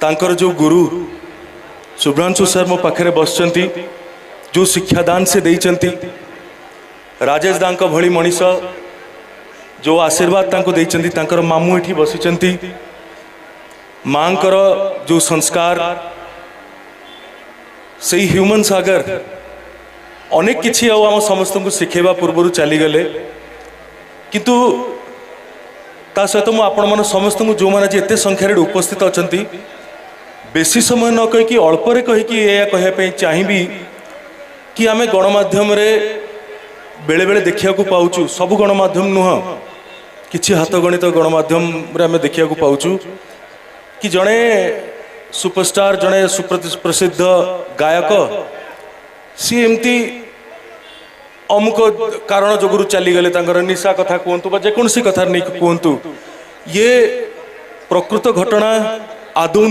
तांकर जो गुरु शुभ्रांशु सर मो पाखे बसचंती जो शिक्षादान से देइचंती राजेश दांक भली मनीष जो आशीर्वाद तांको देइचंती तांकर मामू एठी बसिचंती मांकर जो संस्कार से ह्यूमन सागर अनेक किछि आम समस्त को शिखेबा पूर्व चली गले किंतु ता सहित मु आपण मन समस्त को जो माने एते संख्यार उपस्थित अछंती बेसी समय न कहि अल्परे कहि या कहया चाहिए कि आमे गणमाध्यम रे बेले बेले देखिया को पाउचु सब गणमाध्यम नुह किछि हाथ गणित गणमाध्यम रे आमे देखिया को पाउचु कि जड़े सुपरस्टार जड़े सुप्रसिद्ध गायक सी एमती अमुक कारण जोगुरु चली गले तांकर निशा कथा कहतु जेकोसी कथा नहीं कहतु ये प्रकृत घटना आदौ